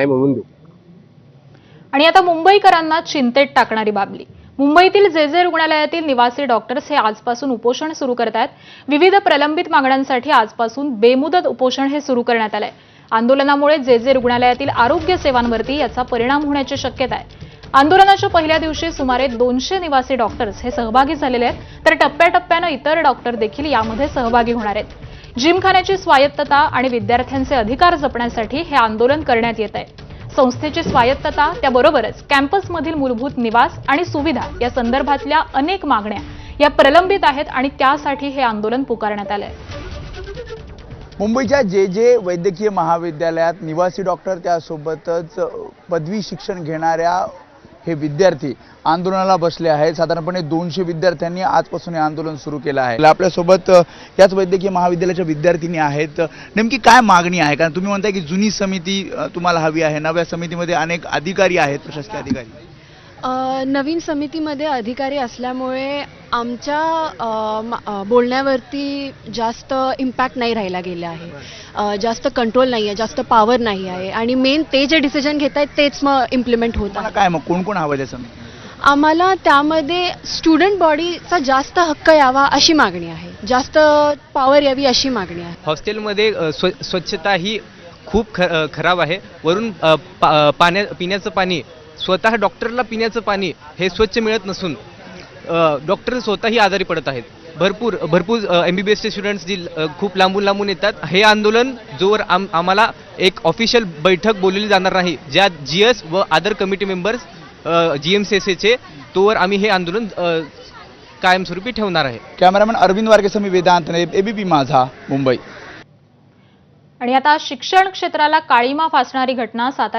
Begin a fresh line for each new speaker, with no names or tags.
म्हणून देऊ.
आणि आता मुंबईकरांना चिंतेत टाकणारी बाबली. मुंबईतील जे रुग्णालयातील निवासी डॉक्टर्स हे आजपासून उपोषण सुरू करतायत. विविध प्रलंबित मागण्यांसाठी आजपासून बेमुदत उपोषण हे सुरू करण्यात आलंय. आंदोलनामुळे जे रुग्णालयातील आरोग्य सेवांवरती याचा परिणाम होण्याची शक्यता आहे. आंदोलनाच्या पहिल्या दिवशी सुमारे 200 निवासी डॉक्टर्स हे सहभागी झालेले आहेत, तर टप्प्याटप्प्यानं इतर डॉक्टर देखील यामध्ये सहभागी होणार आहेत. जिमखान्याची स्वायत्तता आणि विद्यार्थ्यांचे अधिकार जपण्यासाठी हे आंदोलन करण्यात येत आहे. संस्थेची स्वायत्तता त्याबरोबरच कॅम्पसमधील मूलभूत निवास आणि सुविधा या संदर्भातल्या अनेक मागण्या या प्रलंबित आहेत आणि त्यासाठी हे आंदोलन पुकारण्यात आलंय.
मुंबईच्या जे वैद्यकीय महाविद्यालयात निवासी डॉक्टर त्यासोबतच पदवी शिक्षण घेणाऱ्या हे विद्यार्थी आंदोलनाला बसले आहेत. साधारणपणे 200 विद्यार्थ्यांनी आजपासून हे आंदोलन सुरू केलं आहे. आपल्यासोबत याच वैद्यकीय महाविद्यालयाच्या विद्यार्थिनी आहेत. नेमकी काय मागणी आहे? कारण तुम्ही म्हणताय की जुनी समिती तुम्हाला हवी आहे, नव्या समितीमध्ये अनेक अधिकारी आहेत, प्रशासकीय अधिकारी.
नवीन समितीमध्ये अधिकारी असल्यामुळे आमच्या बोलण्यावरती जास्त इम्पॅक्ट नाही राहिला गेला आहे. जास्त कंट्रोल नाही आहे, जास्त पॉवर नाही आहे आणि मेन ते जे डिसिजन घेत आहेत तेच मग इम्प्लिमेंट होत आहे.
काय मग कोण कोण हवं त्या समिती?
आम्हाला त्यामध्ये स्टुडंट बॉडीचा जास्त हक्क यावा अशी मागणी आहे, जास्त पॉवर यावी अशी मागणी आहे.
हॉस्टेलमध्ये स्वच्छता ही खूप खराब आहे. वरून पिण्याचं पाणी, स्वतः डॉक्टरला पिण्याचं पाणी हे स्वच्छ मिळत नसून डॉक्टर स्वतःही आजारी पडत आहेत. भरपूर MBBSचे स्टुडंट्स जी खूप लांबून येतात. हे आंदोलन जोवर आम्हाला एक ऑफिशियल बैठक बोलवली जाणार नाही, ज्यात GS व अदर कमिटी मेंबर्स GMCSAचे, तोवर आम्ही हे आंदोलन कायमस्वरूपी ठेवणार आहे.
कॅमेरामॅन अरविंद वारकेसह मी वेदांत, ABP माझा, मुंबई.
आणि आता शिक्षण क्षेत्राला काळीमा फासणारी घटना सातारा